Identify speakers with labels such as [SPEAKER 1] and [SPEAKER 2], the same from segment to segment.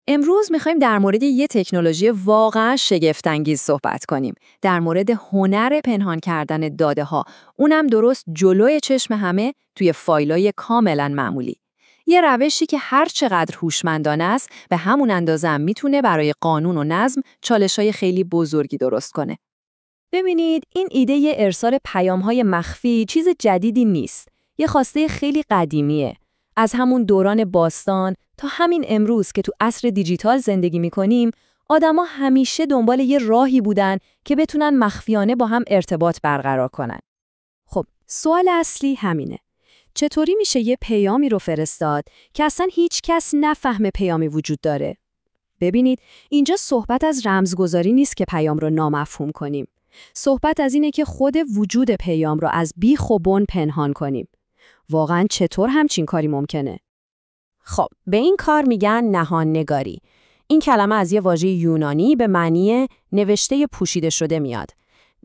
[SPEAKER 1] امروز می‌خوایم در مورد یه تکنولوژی واقعا شگفت‌انگیز صحبت کنیم. در مورد هنر پنهان کردن داده‌ها، اونم درست جلوی چشم همه توی فایلای کاملاً معمولی. یه روشی که هر چقدر هوشمندانه است، به همون اندازه هم میتونه برای قانون و نظم چالش‌های خیلی بزرگی درست کنه.
[SPEAKER 2] ببینید، این ایده ارسال پیام‌های مخفی چیز جدیدی نیست. یه خواسته خیلی قدیمیه. از همون دوران باستان تا همین امروز که تو عصر دیجیتال زندگی می‌کنیم، آدما همیشه دنبال یه راهی بودن که بتونن مخفیانه با هم ارتباط برقرار کنن. خب، سوال اصلی همینه. چطوری میشه یه پیامی رو فرستاد که اصلا هیچ کس نفهمه پیامی وجود داره؟ ببینید، اینجا صحبت از رمزگذاری نیست که پیام رو نامفهوم کنیم. صحبت از اینه که خود وجود پیام رو از بیخ و بن پنهان کنیم. واقعاً چطور همچین کاری ممکنه؟
[SPEAKER 3] خب، به این کار میگن نهان نگاری. این کلمه از یه واژه یونانی به معنی نوشته پوشیده شده میاد.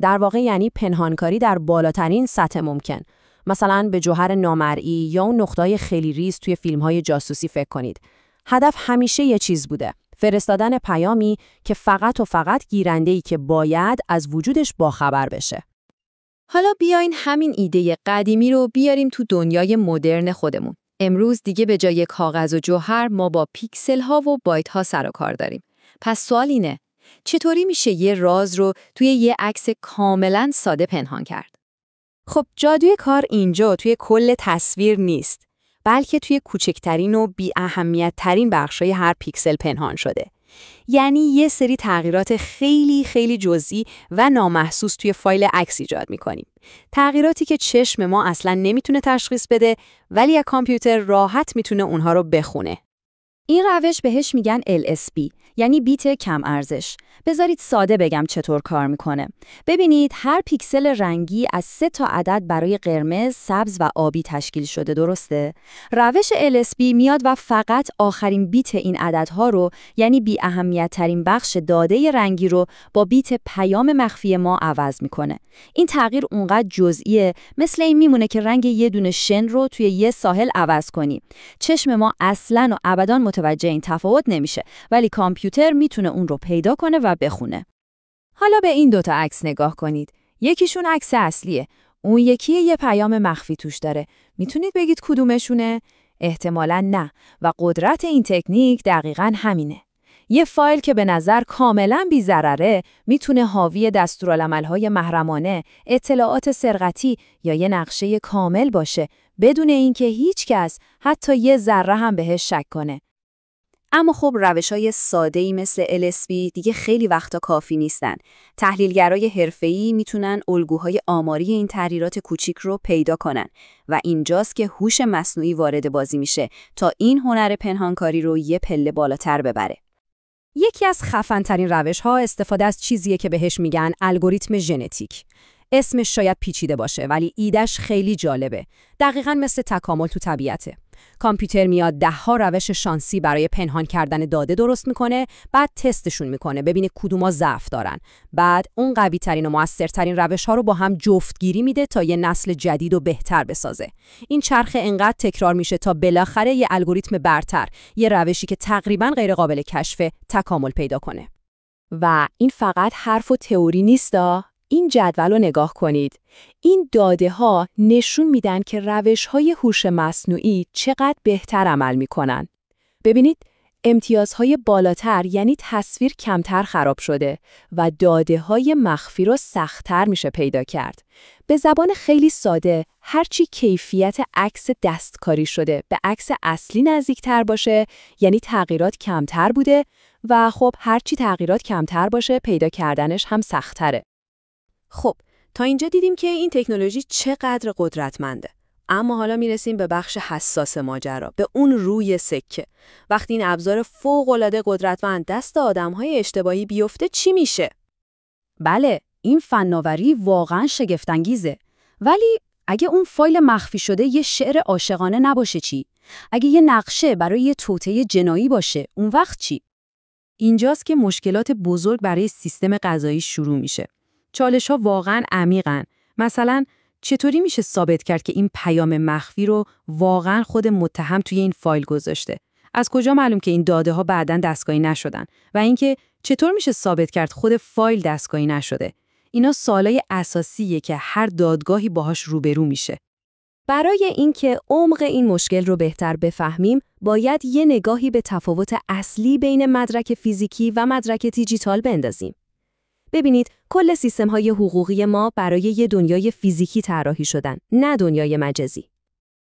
[SPEAKER 3] در واقع یعنی پنهانکاری در بالاترین سطح ممکن. مثلا به جوهر نامرئی یا اون نقطه‌های خیلی ریز توی فیلم‌های جاسوسی فکر کنید. هدف همیشه یه چیز بوده. فرستادن پیامی که فقط و فقط گیرنده‌ای که باید از وجودش باخبر بشه.
[SPEAKER 1] حالا بیاین همین ایده قدیمی رو بیاریم تو دنیای مدرن خودمون. امروز دیگه به جای کاغذ و جوهر ما با پیکسل ها و بایت ها سر و کار داریم. پس سوال اینه، چطوری میشه یه راز رو توی یه عکس کاملاً ساده پنهان کرد؟
[SPEAKER 3] خب، جادوی کار اینجا توی کل تصویر نیست، بلکه توی کوچکترین و بی اهمیت ترین بخشای هر پیکسل پنهان شده. یعنی یه سری تغییرات خیلی خیلی جزئی و نامحسوس توی فایل عکس ایجاد می‌کنیم. تغییراتی که چشم ما اصلاً نمیتونه تشخیص بده، ولی از کامپیوتر راحت میتونه اونها رو بخونه.
[SPEAKER 2] این روش بهش میگن LSB، یعنی بیت کم ارزش. بذارید ساده بگم چطور کار میکنه. ببینید، هر پیکسل رنگی از 3 تا عدد برای قرمز، سبز و آبی تشکیل شده، درسته؟ روش LSB میاد و فقط آخرین بیت این عددها رو، یعنی بی اهمیت ترین بخش داده رنگی رو با بیت پیام مخفی ما عوض میکنه. این تغییر اونقدر جزئیه، مثل این میمونه که رنگ یه دونه شن رو توی یه ساحل عوض کنی. چشم ما اصلاً و ابداً متوجه این تفاوت نمیشه، ولی کامپیوتر میتونه اون رو پیدا کنه و بخونه.
[SPEAKER 1] حالا به این دوتا عکس نگاه کنید. یکیشون عکس اصلیه. اون یکی یه پیام مخفی توش داره. میتونید بگید کدومشونه؟ احتمالاً نه. و قدرت این تکنیک دقیقاً همینه. یه فایل که به نظر کاملاً بی‌ضرره میتونه حاوی دستورالعمل‌های محرمانه، اطلاعات سرقتی یا یه نقشه کامل باشه، بدون اینکه هیچ کس حتی یه ذره هم بهش شک کنه.
[SPEAKER 2] اما خب روش‌های ساده‌ای مثل LSB دیگه خیلی وقتا کافی نیستن. تحلیلگرای حرفه‌ای میتونن الگوهای آماری این تغییرات کوچیک رو پیدا کنن و اینجاست که هوش مصنوعی وارد بازی میشه تا این هنر پنهانکاری رو یه پله بالاتر ببره.
[SPEAKER 3] یکی از خفن‌ترین روش‌ها استفاده از چیزیه که بهش میگن الگوریتم ژنتیک. اسمش شاید پیچیده باشه، ولی ایده‌ش خیلی جالبه. دقیقاً مثل تکامل تو طبیعته. کامپیوتر میاد 10 روش شانسی برای پنهان کردن داده درست میکنه، بعد تستشون میکنه ببینه کدوما ضعف دارن. بعد اون قوی‌ترین و موثرترین روش‌ها رو با هم جفتگیری میده تا یه نسل جدید و بهتر بسازه. این چرخه انقدر تکرار میشه تا بالاخره یه الگوریتم برتر، یه روشی که تقریباً غیر قابل کشف، تکامل پیدا کنه.
[SPEAKER 2] و این فقط حرف و تئوری نیستا. این جدول رو نگاه کنید. این داده‌ها نشون میدن که روش‌های هوش مصنوعی چقدر بهتر عمل میکنن. ببینید، امتیازهای بالاتر یعنی تصویر کمتر خراب شده و داده‌های مخفی رو سخت‌تر میشه پیدا کرد. به زبان خیلی ساده، هرچی کیفیت عکس دستکاری شده به عکس اصلی نزدیکتر باشه، یعنی تغییرات کمتر بوده و خب هرچی تغییرات کمتر باشه پیدا کردنش هم سخت‌تره.
[SPEAKER 3] خب، تا اینجا دیدیم که این تکنولوژی چقدر قدرتمنده. اما حالا میرسیم به بخش حساس ماجرا، به اون روی سکه. وقتی این ابزار فوق‌العاده قدرتمند دست آدم‌های اشتباهی بیفته چی میشه؟
[SPEAKER 2] بله، این فناوری واقعاً شگفت‌انگیزه. ولی اگه اون فایل مخفی شده یه شعر عاشقانه نباشه چی؟ اگه یه نقشه برای یه توطئه جنایی باشه، اون وقت چی؟
[SPEAKER 1] اینجاست که مشکلات بزرگ برای سیستم قضایی شروع میشه. چالش‌ها واقعاً عمیقن. مثلا چطوری میشه ثابت کرد که این پیام مخفی رو واقعاً خود متهم توی این فایل گذاشته؟ از کجا معلوم که این داده ها بعداً دستکاری نشدن و اینکه چطور میشه ثابت کرد خود فایل دستکاری نشده؟ اینا سوالای اساسیه که هر دادگاهی باهاش روبرو میشه.
[SPEAKER 2] برای اینکه عمق این مشکل رو بهتر بفهمیم، باید یه نگاهی به تفاوت اصلی بین مدرک فیزیکی و مدرک دیجیتال بندازیم. ببینید، کل سیستم‌های حقوقی ما برای یه دنیای فیزیکی طراحی شدن، نه دنیای مجازی.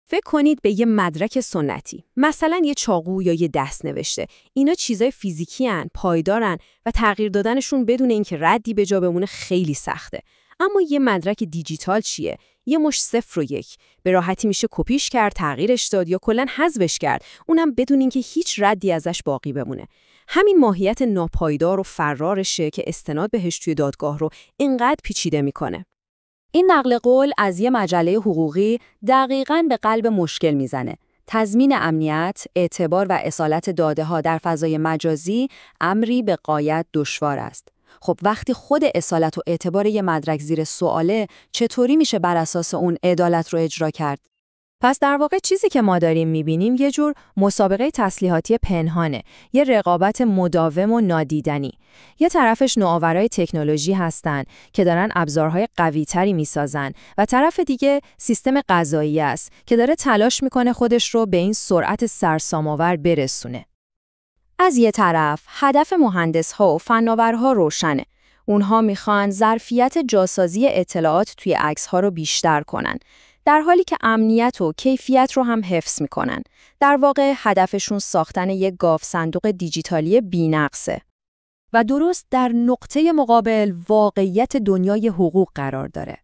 [SPEAKER 3] فکر کنید به یه مدرک سنتی، مثلا یه چاقو یا یه دست‌نوشته. اینا چیزای فیزیکی هن، پایدارن و تغییر دادنشون بدون اینکه ردی به جا بمونه خیلی سخته. اما یه مدرک دیجیتال چیه؟ یه مش 0 و 1. به راحتی میشه کپیش کرد، تغییرش داد یا کلاً حذفش کرد، اونم بدون اینکه هیچ ردی ازش باقی بمونه. همین ماهیت ناپایدار و فرارشه که استناد بهش توی دادگاه رو اینقدر پیچیده میکنه.
[SPEAKER 2] این نقل قول از یه مجله حقوقی دقیقاً به قلب مشکل میزنه. تضمین امنیت، اعتبار و اصالت داده‌ها در فضای مجازی امری به غایت دشوار است. خب وقتی خود اصالت و اعتبار یه مدرک زیر سواله، چطوری میشه بر اساس اون عدالت رو اجرا کرد؟
[SPEAKER 1] پس در واقع چیزی که ما داریم می‌بینیم یه جور مسابقه تسلیحاتی پنهانه، یه رقابت مداوم و نادیدنی. یه طرفش نوآورای تکنولوژی هستن که دارن ابزارهای قوی‌تری می‌سازن و طرف دیگه سیستم قضایی است که داره تلاش می‌کنه خودش رو به این سرعت سرسام‌آور برسونه.
[SPEAKER 2] از یه طرف، هدف مهندس‌ها و فناورها روشنه. اونها میخوان ظرفیت جاسازی اطلاعات توی عکس‌ها رو بیشتر کنن، در حالی که امنیت و کیفیت رو هم حفظ میکنن. در واقع هدفشون ساختن یک گاو صندوق دیجیتالی بی‌نقصه.
[SPEAKER 3] و درست در نقطه مقابل واقعیت دنیای حقوق قرار داره.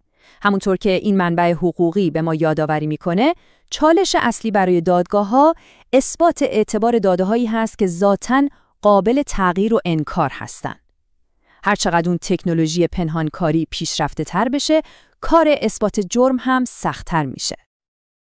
[SPEAKER 3] همونطور که این منبع حقوقی به ما یادآوری میکنه، چالش اصلی برای دادگاه‌ها اثبات اعتبار داده‌هایی هست که ذاتاً قابل تغییر و انکار هستن. هر چقدر اون تکنولوژی پنهانکاری پیشرفته تر بشه، کار اثبات جرم هم سخت‌تر میشه.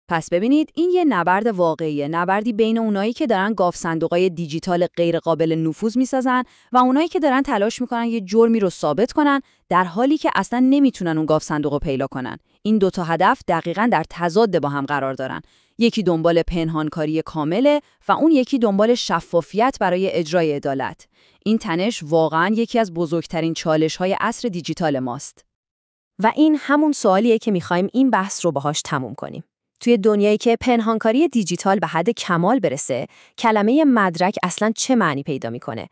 [SPEAKER 1] پس ببینید این یه نبرد واقعیه، نبردی بین اونایی که دارن گاو صندوقای دیجیتال غیر قابل نفوذ میسازن و اونایی که دارن تلاش میکنن یه جرمی رو ثابت کنن در حالی که اصلا نمیتونن اون گاو صندوق رو پیدا کنن. این دوتا هدف دقیقاً در تضاد با هم قرار دارن. یکی دنبال پنهانکاری کامله و اون یکی دنبال شفافیت برای اجرای عدالت. این تنش واقعاً یکی از بزرگترین چالش‌های عصر دیجیتال ماست.
[SPEAKER 2] و این همون سوالیه که می‌خوایم این بحث رو باهاش تموم کنیم. توی دنیایی که پنهانکاری دیجیتال به حد کمال برسه، کلمه مدرک اصلاً چه معنی پیدا می‌کنه؟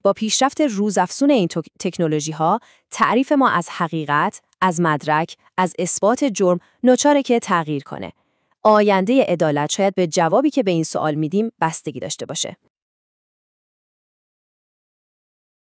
[SPEAKER 2] با پیشرفت روزافزون این تکنولوژی‌ها، تعریف ما از حقیقت، از مدرک، از اثبات جرم ناچاره که تغییر کنه. آینده عدالت شاید به جوابی که به این سوال میدیم بستگی داشته باشه.